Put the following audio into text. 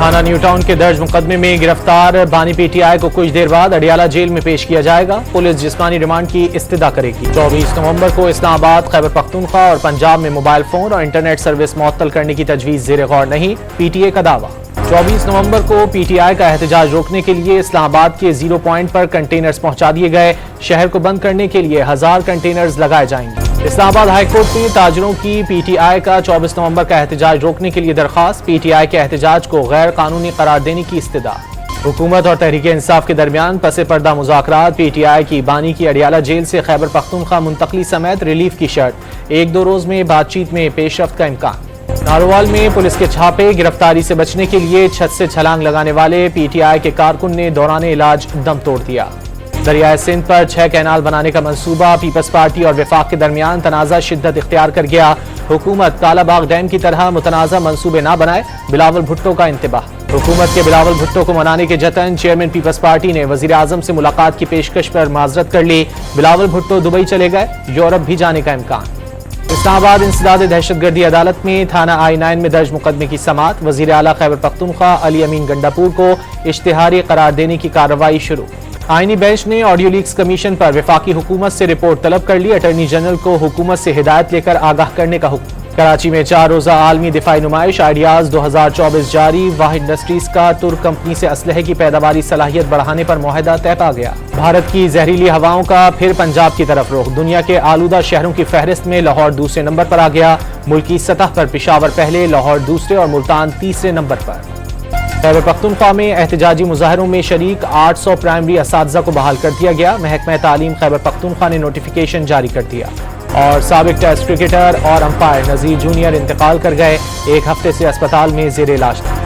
थाना new town के दर्ज मुकदमे में गिरफ्तार बानी पीटीआई को कुछ देर बाद अडियाला जेल में पेश किया जाएगा। पुलिस जिस्मानी रिमांड की इस्तदा करेगी। 24 नवंबर को इस्लामाबाद, खैबर पख्तूनख्वा और पंजाब में मोबाइल फोन और इंटरनेट सर्विस मुअत्तल करने की तजवीज़ ज़ेर गौर नहीं, पीटीए का दावा। 24 नवंबर को पीटीआई का एहतजाज रोकने के लिए इस्लामाबाद के 0 पॉइंट पर कंटेनर्स पहुंचा दिए गए। शहर को बंद करने के लिए 1000 कंटेनर्स लगाए जाएंगे। इस्लामाबाद हाई कोर्ट में ताजरों की पीटीआई का 24 नवंबर का एहतजाज रोकने के लिए दरख्वास्त। पीटीआई के एहतजाज को गैर कानूनी करार देने की इस्तदा। हुकूमत और तहरीक इंसाफ के दरमियान पसे पर्दा मुज़ाकरात। पीटीआई की बानी की अडियाला जेल से खैबर पख्तूनख्वा मुंतकली समेत रिलीफ की शर्त। 1-2 रोज में बातचीत में पेशरफ्त का इम्कान। नारोवाल में पुलिस के छापे। गिरफ्तारी से बचने के लिए छत से छलांग लगाने वाले पीटीआई के कारकुन ने दौरान इलाज दम तोड़ दिया। दरियाए सिंध पर 6 कैनाल बनाने का मंसूबा। पीपल्स पार्टी और वफाक के दरमियान तनाज़ा शिद्दत इख्तियार कर गया। हुकूमत कालाबाग डैम की तरह मुतनाज़ा मंसूबे ना बनाए, बिलावल भुट्टो का इंतबाह। हुकूमत के बिलावल भुट्टो को मनाने के जतन। चेयरमैन पीपल्स पार्टी ने वजीर आजम से मुलाकात की पेशकश पर माजरत कर ली। बिलावल भुट्टो दुबई चले गए, यूरोप भी जाने का इम्कान। इस्लामाबाद इंसदाद दहशतगर्दी अदालत में थाना I-9 में दर्ज मुकदमे की समाअत। वजीर आला खैबर पख्तूनख्वा अली अमीन गंडापुर को इश्तिहारी करार देने की कार्रवाई शुरू। आईनी बेंच ने ऑडियो लीक्स कमीशन पर वफाकी हुकूमत से रिपोर्ट तलब कर ली। अटॉर्नी जनरल को हुकूमत से हिदायत लेकर आगाह करने का हुक्म। कराची में 4 रोजा आलमी दिफाई नुमाइश आइडियाज 2024 जारी। वाहिद इंडस्ट्रीज का तुर्क कंपनी से असलहे की पैदावारी सलाहियत बढ़ाने पर मुआहदा तय पा गया। भारत की जहरीली हवाओं का फिर पंजाब की तरफ रुख। दुनिया के आलूदा शहरों की फहरिस्त में लाहौर दूसरे नंबर पर आ गया। मुल्की सतह पर पेशावर पहले, लाहौर दूसरे और मुल्तान तीसरे नंबर पर। खैबर पख्तूनख्वा में एहतजाजी मुजाहरों में शरीक 800 प्राइमरी असातिज़ा को बहाल कर दिया गया। महकमा तालीम खैबर पख्तूनख्वा ने नोटिफिकेशन जारी कर दिया। और साबिक टेस्ट क्रिकेटर और अंपायर नजीर जूनियर इंतकाल कर गए। 1 हफ्ते से अस्पताल में ज़ेर इलाज था।